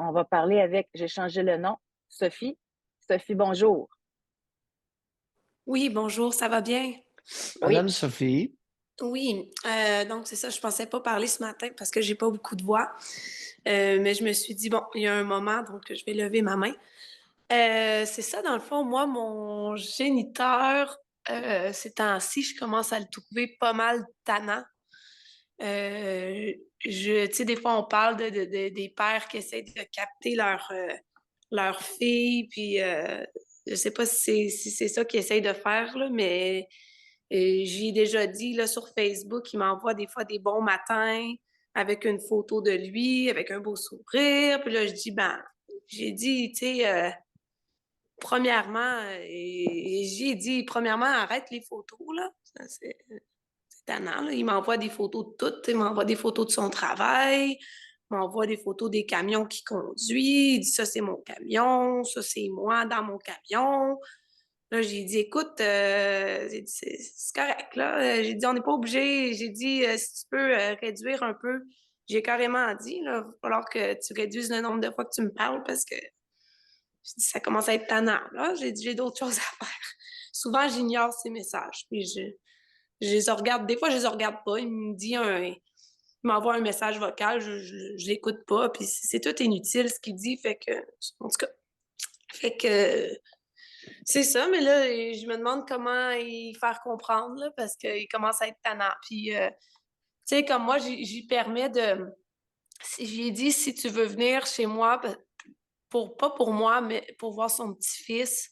on va parler avec, j'ai changé le nom, Sophie. Sophie, bonjour. Oui, bonjour, ça va bien? Oui, Madame Sophie, Oui, donc c'est ça, je pensais pas parler ce matin parce que j'ai pas beaucoup de voix. Mais je me suis dit, bon, il y a un moment, donc je vais lever ma main. C'est ça, dans le fond, moi, mon géniteur, ces temps-ci, je commence à le trouver pas mal tannant. Tu sais, des fois, on parle des pères qui essaient de capter leur fille, puis je sais pas si c'est ça qu'ils essayent de faire, là, mais j'ai déjà dit là, sur Facebook, il m'envoie des fois des bons matins avec une photo de lui, avec un beau sourire. Puis là, je dis, ben, j'ai dit, tu sais, premièrement, j'ai dit, premièrement, arrête les photos, là. Ça, c'est tannant, là. Il m'envoie des photos de tout. Il m'envoie des photos de son travail. Il m'envoie des photos des camions qu'il conduit. Il dit, ça, c'est mon camion. Ça, c'est moi dans mon camion. Là, j'ai dit, écoute, j'ai dit, c'est correct, là. J'ai dit, on n'est pas obligé. J'ai dit, si tu peux réduire un peu. J'ai carrément dit, là, il va falloir que tu réduises le nombre de fois que tu me parles parce que j'ai dit, ça commence à être tannant, là. J'ai dit, j'ai d'autres choses à faire. Souvent, j'ignore ces messages. Puis je les regarde. Des fois, je les regarde pas. Il m'envoie un message vocal, je l'écoute pas. Puis c'est tout inutile ce qu'il dit. Fait que, en tout cas, fait que c'est ça, mais là, je me demande comment y faire comprendre, là, parce qu'il commence à être tannant. Puis, tu sais, comme moi, j'y permets de... J'ai dit, si tu veux venir chez moi, pas pour moi, mais pour voir son petit-fils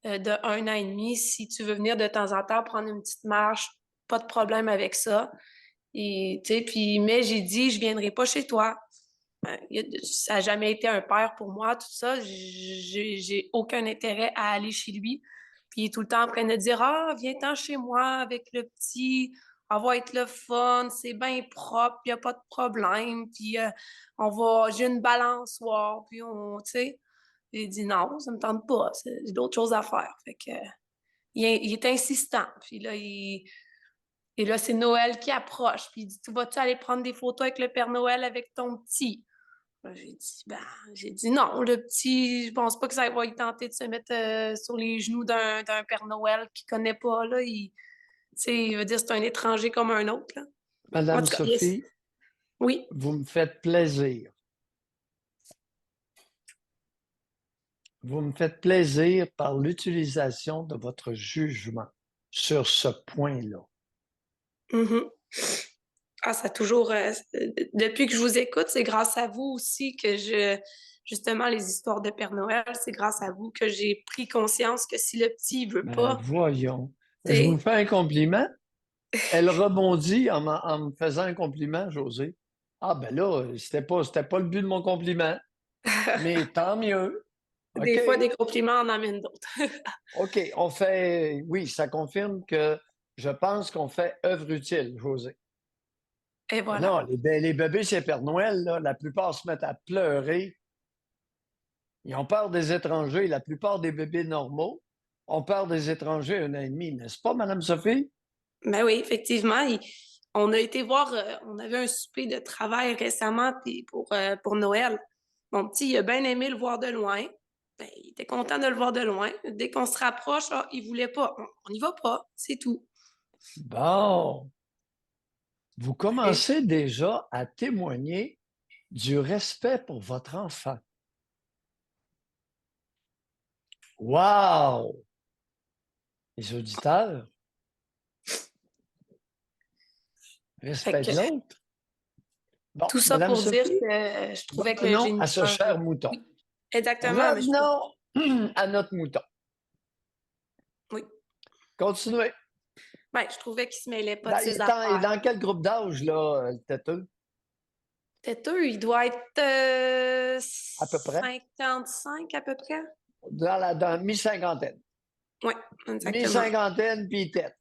de 1 an et demi, si tu veux venir de temps en temps prendre une petite marche, pas de problème avec ça. Et, tu sais, puis, mais j'ai dit, je viendrai pas chez toi. Ça n'a jamais été un père pour moi, tout ça. J'ai aucun intérêt à aller chez lui. Puis il est tout le temps en train de dire, ah, viens-t'en chez moi avec le petit, on va être le fun, c'est bien propre, il n'y a pas de problème. Puis j'ai une balançoire, puis tu sais. J'ai dit non, ça me tente pas, j'ai d'autres choses à faire. Fait que, il est insistant. Puis là, et là, c'est Noël qui approche. Puis il dit, tu vas-tu aller prendre des photos avec le Père Noël avec ton petit? Là, j'ai dit non, le petit, je pense pas que ça va y tenter de se mettre sur les genoux d'un Père Noël qu'il connaît pas, là. Tu sais, il veut dire que c'est un étranger comme un autre, là. En Madame tout cas, yes. Sophie, Oui. vous me faites plaisir. Vous me faites plaisir par l'utilisation de votre jugement sur ce point-là. Mhm. Ah, ça a toujours. Depuis que je vous écoute, c'est grâce à vous aussi que justement, les histoires de Père Noël, c'est grâce à vous que j'ai pris conscience que si le petit il veut Ben, pas, voyons. tu Je vous sais. fais un compliment. Elle rebondit en me faisant un compliment, José. Ah, ben là, c'était pas le but de mon compliment, mais tant mieux. OK. Des fois, des compliments en amènent d'autres. OK. Oui, ça confirme que je pense qu'on fait œuvre utile, José. Et Mais voilà. non, les bébés chez Père Noël, là, la plupart se mettent à pleurer. Ils ont peur des étrangers. La plupart des bébés normaux ont peur des étrangers 1 an et demi, n'est-ce pas, Madame Sophie? Ben oui, effectivement. On a été voir, on avait un souper de travail récemment puis pour Noël. Mon petit, il a bien aimé le voir de loin. Ben, il était content de le voir de loin. Dès qu'on se rapproche, ah, il voulait pas. On n'y va pas, c'est tout. Bon, vous Et- commencez déjà à témoigner du respect pour votre enfant. Wow! Les auditeurs, Fait respect que de l'autre. Bon, tout ça Madame pour dire Sophie, que je trouvais que le revenons à ce géniteur. cher mouton. Oui, exactement, mais je trouve. Revenons à notre mouton. Oui. Continuez. Ben, je trouvais qu'il se mêlait pas de ses Et affaires. dans quel groupe d'âge, là, le têteux? Têteux, il doit être À peu près? 55 à peu près. Dans mi-cinquantaine. Oui, exactement. Mi-cinquantaine, puis tête.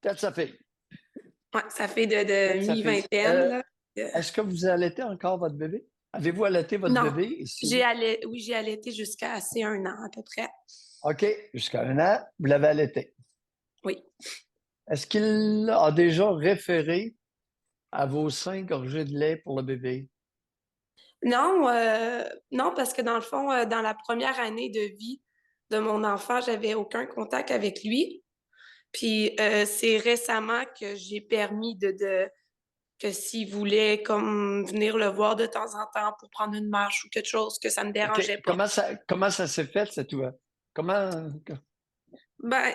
Tête sa fille. Ouais, ça fait Tête de sa fille. mi-vingtaine, là. Est-ce que vous allaitez encore votre bébé? Avez-vous allaité votre Non, bébé? Et si oui, oui, j'ai allaité jusqu'à assez 1 an à peu près. OK, jusqu'à 1 an, vous l'avez allaité. Oui. Est-ce qu'il a déjà référé à vos seins gorgés de lait pour le bébé? Non, non, parce que dans le fond, dans la première année de vie de mon enfant, j'avais aucun contact avec lui. Puis c'est récemment que j'ai permis que s'il voulait comme venir le voir de temps en temps pour prendre une marche ou quelque chose, que ça me OK. dérangeait pas. Comment ça s'est fait, cette ouverture? Comment. Ben,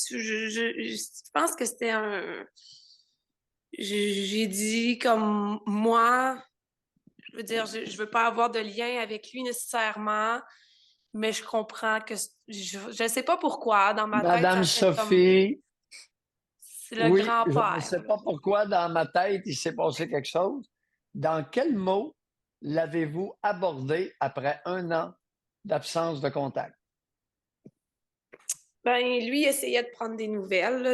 je pense que c'était un. J'ai dit comme moi, je veux dire, je veux pas avoir de lien avec lui nécessairement, mais je comprends que je sais pas pourquoi, dans ma tête, Madame ça fait comme Sophie, c'est le oui, je ne grand-père, sais là. pas pourquoi dans ma tête il s'est passé quelque chose. Dans quel mot l'avez-vous abordé après 1 an d'absence de contact? Ben, lui, il essayait de prendre des nouvelles, là.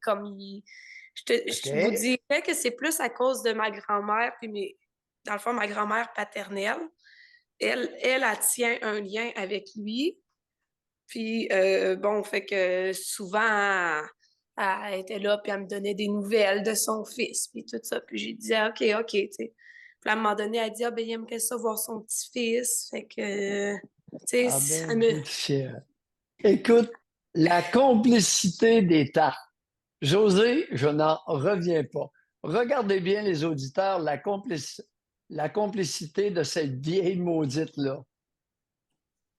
Comme je vous OK. dirais que c'est plus à cause de ma grand-mère, puis dans le fond, ma grand-mère paternelle. Elle tient un lien avec lui. Puis, bon, fait que souvent, elle était là, puis elle me donnait des nouvelles de son fils, puis tout ça. Puis j'ai dit, ah, OK, OK, tu sais. Puis à un moment donné, elle dit, ah, ben, il aimerait ça voir son petit-fils. Fait que, tu sais, Ah ben, du ciel. Écoute, la complicité des temps. José, je n'en reviens pas. Regardez bien les auditeurs, la complicité de cette vieille maudite-là.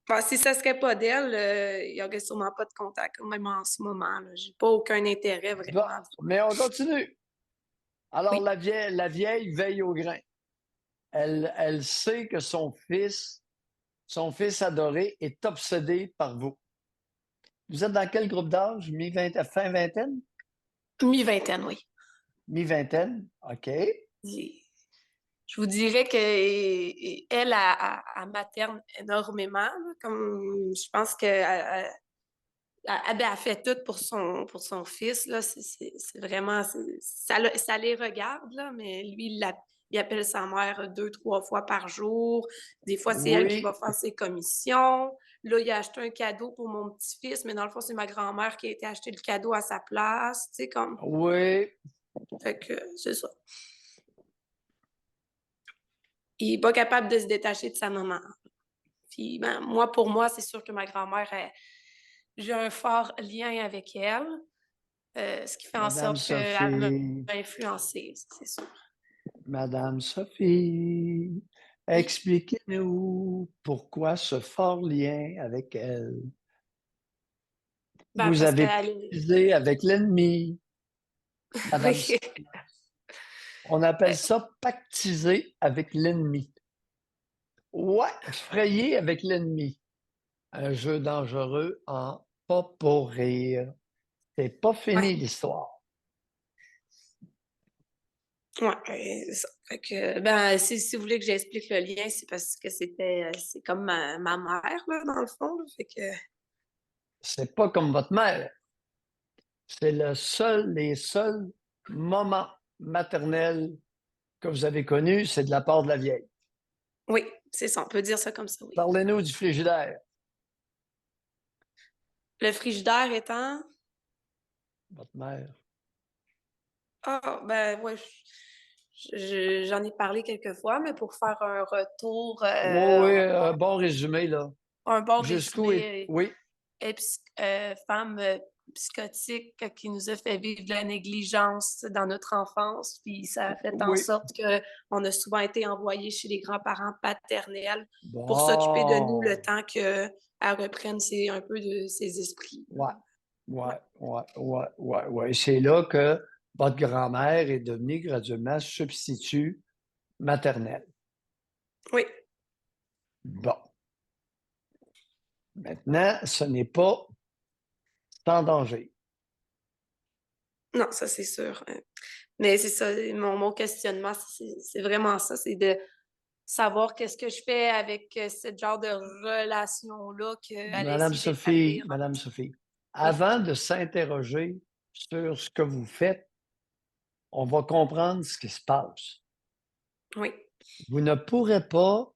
ben, si ça serait pas d'elle, il n'y aurait sûrement pas de contact, même en ce moment, là. J'ai pas aucun intérêt Bon, vraiment. mais on continue. Alors, Oui. la vieille veille au grain. Elle sait que son fils adoré, est obsédé par vous. Vous êtes dans quel groupe d'âge? Fin vingtaine? Mi-vingtaine, oui. Mi-vingtaine? OK. Je vous dirais que elle, elle materne énormément, là. Comme je pense que elle fait tout pour son fils. Là. C'est vraiment. Ça les regarde, là, mais lui, il appelle sa mère 2, 3 fois par jour. Des fois, c'est elle qui va Oui, faire ses commissions. Là, il a acheté un cadeau pour mon petit-fils, mais dans le fond, c'est ma grand-mère qui a été acheter le cadeau à sa place. Tu sais, comme. oui. Fait que c'est ça. Il n'est pas capable de se détacher de sa maman. Puis, ben, pour moi, c'est sûr que ma grand-mère, j'ai un fort lien avec elle, ce qui fait en Madame sorte qu'elle m'a Sophie, influencée, c'est sûr. Madame Sophie, Oui. expliquez-nous pourquoi ce fort lien avec elle. Ben, Vous parce avez qu'elle pactisé avec l'ennemi, Madame oui. Sophie. On appelle ça pactiser avec l'ennemi. Ouais, frayer avec l'ennemi. Un jeu dangereux en pas pour rire. C'est pas Ouais. fini l'histoire. Ouais, c'est ça. Fait que, ben, si vous voulez que j'explique le lien, c'est parce que c'est comme ma mère, là, dans le fond, là. Fait que, C'est pas comme votre mère. C'est les seuls moments maternels que vous avez connus, c'est de la part de la vieille. oui, c'est ça, on peut dire ça comme ça, oui. Parlez-nous du frigidaire, Le frigidaire étant, votre mère. ah, ben, ouais, j'en ai parlé quelques fois, mais pour faire un retour, Oui, oui, bon résumé, là. un bon Jusqu'où est. résumé, Oui, femme psychotique qui nous a fait vivre de la négligence dans notre enfance, puis ça a fait en oui. sorte qu'on a souvent été envoyés chez les grands-parents paternels pour s'occuper de nous le Bon. temps qu'elle reprenne un peu de ses esprits. Ouais, Ouais. ouais, ouais, ouais, ouais, ouais. C'est là que votre grand-mère est devenue graduellement substitut maternel. Oui, Bon. Maintenant, ce n'est pas sans danger. non, ça c'est sûr. Mais c'est ça, mon questionnement, c'est vraiment ça, c'est de savoir qu'est-ce que je fais avec ce genre de relation-là qu'elle a essayé d'établir. Madame Sophie, Oui, avant de s'interroger sur ce que vous faites, on va comprendre ce qui se passe. oui, Vous ne pourrez pas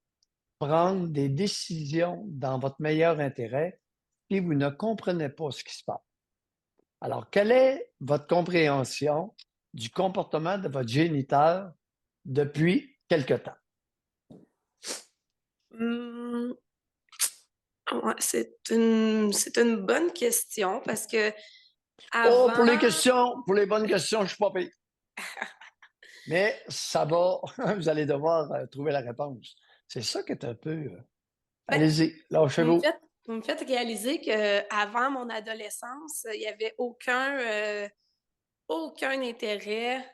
prendre des décisions dans votre meilleur intérêt si vous ne comprenez pas ce qui se passe. Alors, quelle est votre compréhension du comportement de votre géniteur depuis quelque temps? Hum, ouais, c'est une bonne question parce que Oh, avant, pour les bonnes questions, je ne suis pas pire. Mais ça va, vous allez devoir trouver la réponse. C'est ça qui est un peu. ben, Allez-y, lâchez-vous. vous me faites réaliser qu'avant mon adolescence, il n'y avait aucun intérêt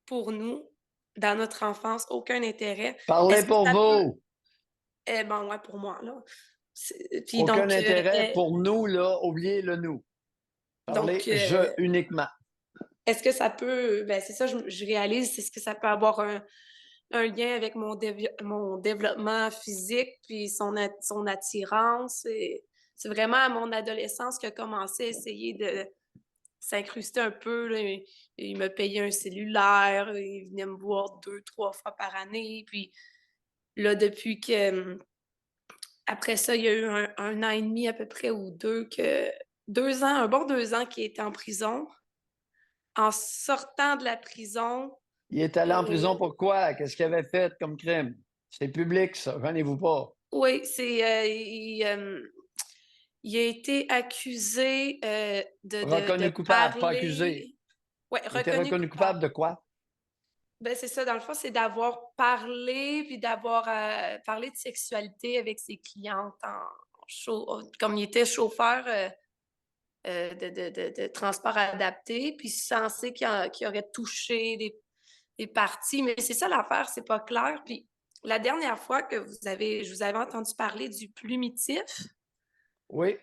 pour nous dans notre enfance, aucun intérêt. Parlez Est-ce que pour ça peut... vous. bon, ouais, pour moi, là. Puis Aucun intérêt pour nous, là, oubliez le nous. donc Parlez je uniquement. est-ce que ça peut... Ben, c'est ça, je réalise, est-ce que ça peut avoir un lien avec mon développement physique, puis son attirance. C'est vraiment à mon adolescence qu'il a commencé à essayer de s'incruster un peu. Là. Il me payait un cellulaire, il venait me voir 2, 3 fois par année. Puis là, depuis que... Après ça, il y a eu un an et demi à peu près ou deux, 2 ans, un bon 2 ans qu'il était en prison. En sortant de la prison, Il est allé en euh, prison pour quoi? Qu'est-ce qu'il avait fait comme crime? C'est public, ça. Gênez-vous pas. oui, il a été accusé de Reconnu coupable, pas accusé. parler. Ouais, Il était reconnu reconnu coupable. coupable de quoi? Ben, c'est ça, dans le fond, c'est d'avoir parlé, puis d'avoir parlé de sexualité avec ses clientes comme il était chauffeur de transport adapté, puis censé qu'il aurait touché des parties. Mais c'est ça l'affaire, c'est pas clair. Puis la dernière fois que je vous avais entendu parler du plumitif, Oui.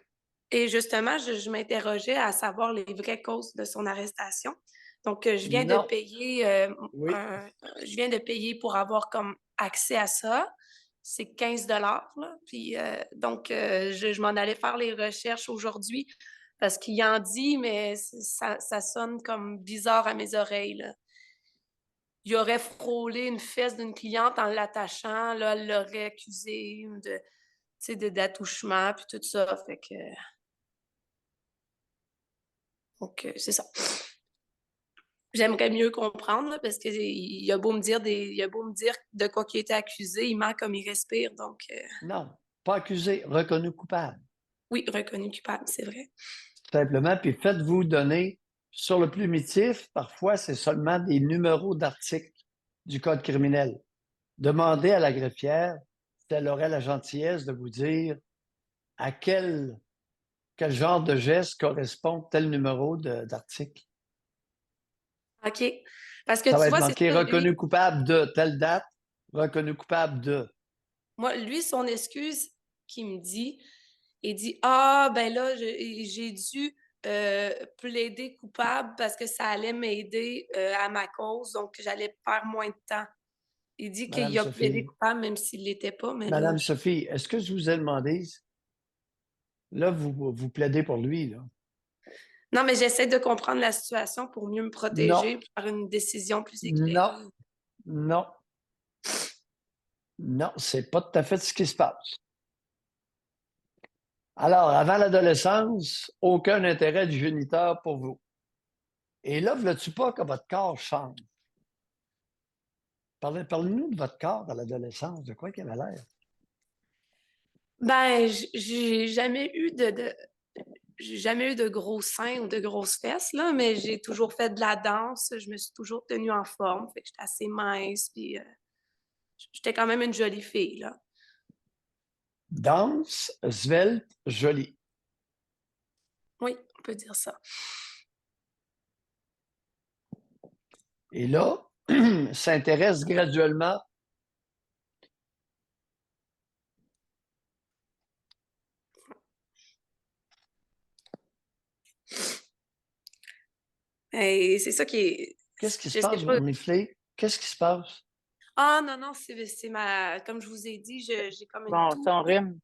et justement, je m'interrogeais à savoir les vraies causes de son arrestation. Donc, Non. Oui. je viens de payer pour avoir comme accès à ça. C'est 15 $. Puis, donc, je m'en allais faire les recherches aujourd'hui parce qu'il en dit, mais ça sonne comme bizarre à mes oreilles, là. Il aurait frôlé une fesse d'une cliente en l'attachant. Là, elle l'aurait accusé d'attouchement, puis tout ça. Fait que... Donc, c'est ça. J'aimerais mieux comprendre là, parce qu'il a beau me dire il a beau me dire de quoi il a été accusé, il ment comme il respire. Donc, Non. Pas accusé, reconnu coupable. oui, reconnu coupable, c'est vrai. Simplement, puis faites-vous donner sur le plumitif, parfois, c'est seulement des numéros d'articles du Code criminel. Demandez à la greffière si elle aurait la gentillesse de vous dire à quel genre de geste correspond tel numéro d'article. OK. Parce que Ça va tu être vois, c'est marqué ça, reconnu lui. coupable de telle date, reconnu coupable de. Moi, lui, son excuse qu'il me dit, il dit ah, ben là, j'ai dû plaider coupable parce que ça allait m'aider à ma cause, donc j'allais perdre moins de temps. Il dit Madame qu'il a plaidé Sophie, coupable même s'il ne l'était pas, mais là. Madame Sophie, est-ce que je vous ai demandé, là, vous plaidez pour lui, là? Non, mais j'essaie de comprendre la situation pour mieux me Non, protéger, pour faire une décision plus non, éclairée. non, non, c'est pas tout à fait ce qui se passe. Alors, avant l'adolescence, aucun intérêt du géniteur pour vous. Et là, veux-tu pas que votre corps change? Parlez-nous de votre corps à l'adolescence, de quoi qu'il avait l'air. Ben, j'ai jamais eu de gros seins ou de grosses fesses, là, mais j'ai toujours fait de la danse, je me suis toujours tenue en forme, fait que j'étais assez mince, puis j'étais quand même une jolie fille, là. Danse, svelte, jolie. Oui, on peut dire ça. Et là, s'intéresse graduellement. Et c'est ça qui est... Qu'est-ce qui se Je sais passe, pas. mon efflet? Qu'est-ce qui se passe? Ah non, non, c'est ma... Comme je vous ai dit, j'ai comme une Bon, toux. ton rhume.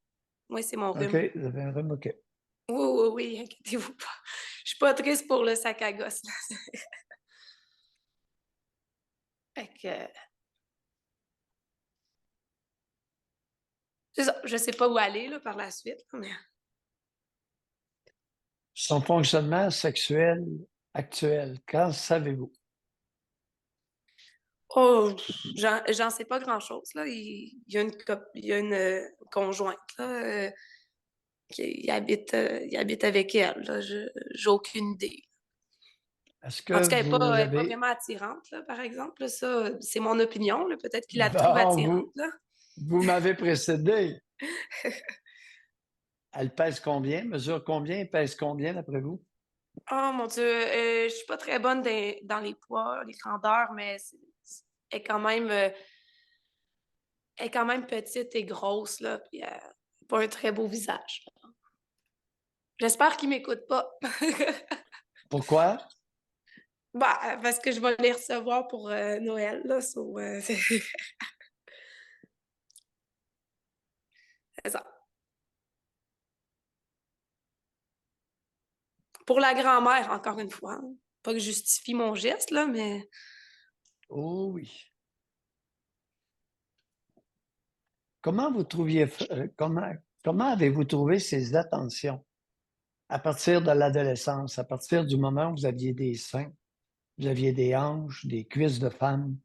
Oui, c'est mon OK, rhume. vous avez un rhume, OK. Oui, oui, oui, inquiétez-vous pas. Je suis pas triste pour le sac à gosse, là. Fait que, c'est ça. Je sais pas où aller, là, par la suite, mais... Son fonctionnement sexuel actuel, quand savez-vous? Oh, j'en sais pas grand-chose, là. Il y a conjointe, là, il habite avec elle, là. J'ai aucune idée. Est-ce En tout que cas, vous elle est pas avez... vraiment attirante, là, par exemple, là. Ça, c'est mon opinion, là. Peut-être qu'il la trouve Bon, attirante, là. vous m'avez précédé. Elle pèse combien? Mesure combien? Pèse combien, d'après vous? Oh mon Dieu, je suis pas très bonne dans les poids, les grandeurs, mais elle est quand même, elle est quand même petite et grosse, là, puis pas un très beau visage. J'espère qu'il m'écoute pas. Pourquoi? Bah, parce que je vais les recevoir pour Noël, là, c'est ça. Pour la grand-mère, encore une fois, hein. Pas que je justifie mon geste, là, mais Oh oui. Comment vous trouviez... comment avez-vous trouvé ces attentions à partir de l'adolescence, à partir du moment où vous aviez des seins, vous aviez des hanches, des cuisses de femme?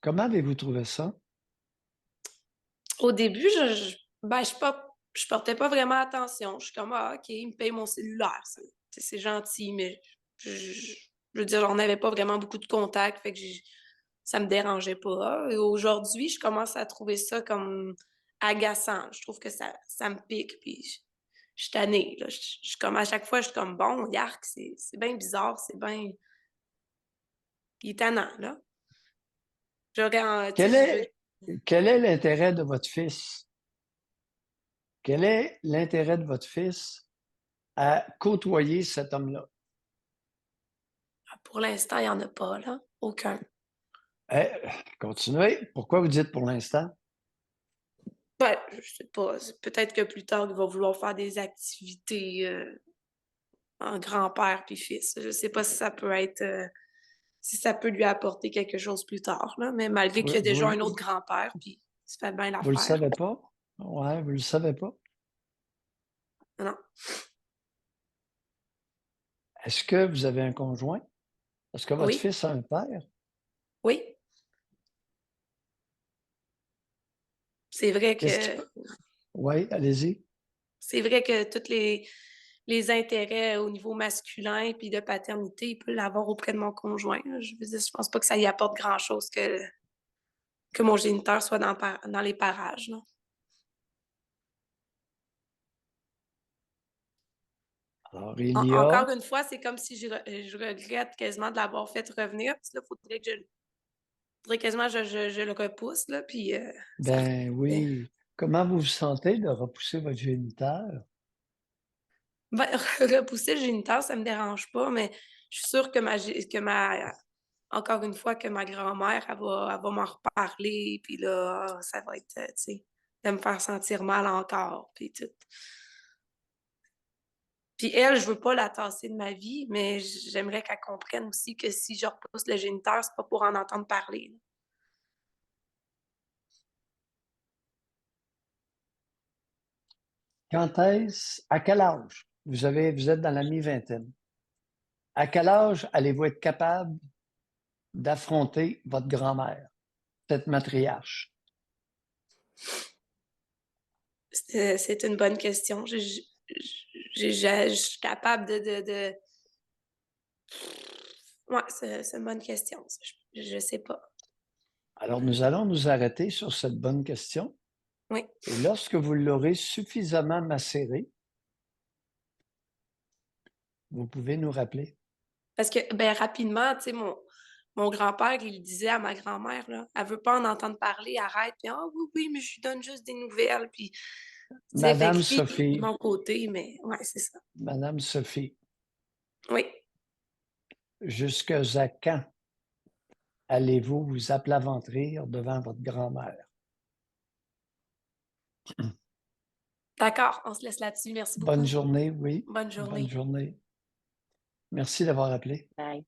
Comment avez-vous trouvé ça? au début, ben, je portais pas vraiment attention. Je suis comme, ah, OK, il me paye mon cellulaire. C'est gentil, mais je veux dire, on n'avait pas vraiment beaucoup de contacts, fait que ça me dérangeait pas. Et aujourd'hui, je commence à trouver ça comme agaçant. Je trouve que ça me pique, puis je suis tannée, là. Comme, à chaque fois, je suis comme, bon, yark, c'est bien bizarre, il est tannant, là. Tu Quel sais, je veux. est, quel est l'intérêt de votre fils? Quel est l'intérêt de votre fils à côtoyer cet homme-là? Pour l'instant, il n'y en a pas, là. Aucun. Eh, continuez. Pourquoi vous dites pour l'instant? Ben, je sais pas. Peut-être que plus tard, il va vouloir faire des activités en grand-père puis fils. Je sais pas si ça peut être si ça peut lui apporter quelque chose plus tard, là. Mais malgré Vous, qu'il y a déjà un vous, autre grand-père, puis ça fait bien vous le l'affaire. savez pas? Ouais, vous le savez pas. Non. Est-ce que vous avez un conjoint? Est-ce que votre Oui, fils a un père? oui. C'est vrai Qu'est-ce qu'il que peut? Oui, allez-y. c'est vrai que tous les intérêts au niveau masculin puis de paternité, il peut l'avoir auprès de mon conjoint, là. Je veux dire, je pense pas que ça y apporte grand-chose que mon géniteur soit dans les parages, là. Alors, il y a, Encore une fois, c'est comme si je regrette quasiment de l'avoir fait revenir. Parce que là, faudrait quasiment que je le repousse, là, puis ça ben fait. oui. Comment vous vous sentez de repousser votre géniteur? Ben, repousser le géniteur, ça me dérange pas, mais je suis sûre que encore une fois, que ma grand-mère, elle va m'en reparler, puis là, ça va être, tu sais, de me faire sentir mal encore, puis tout. Puis elle, je veux pas la tasser de ma vie, mais j'aimerais qu'elle comprenne aussi que si je repousse le géniteur, c'est pas pour en entendre parler, là. À quel âge? Vous êtes dans la mi-vingtaine. À quel âge allez-vous être capable d'affronter votre grand-mère, cette matriarche? C'est une bonne question. Je suis capable Ouais, c'est une bonne question, ça. Je sais pas. Alors, nous allons nous arrêter sur cette bonne question. Oui. Et lorsque vous l'aurez suffisamment macéré, vous pouvez nous rappeler. Parce que, ben, rapidement, tu sais, mon grand-père, il disait à ma grand-mère, là, elle veut pas en entendre parler, arrête. Puis, ah oui, oui, mais je lui donne juste des nouvelles. Puis, tu sais, fait que Madame lui, il est de Sophie, mon côté, mais ouais, c'est ça. Madame Sophie, Oui. jusqu'à quand allez-vous vous aplaventrir devant votre grand-mère? D'accord, on se laisse là-dessus. Merci Bonne beaucoup. journée, oui. Bonne Bonne journée. journée. Merci d'avoir appelé. Bye.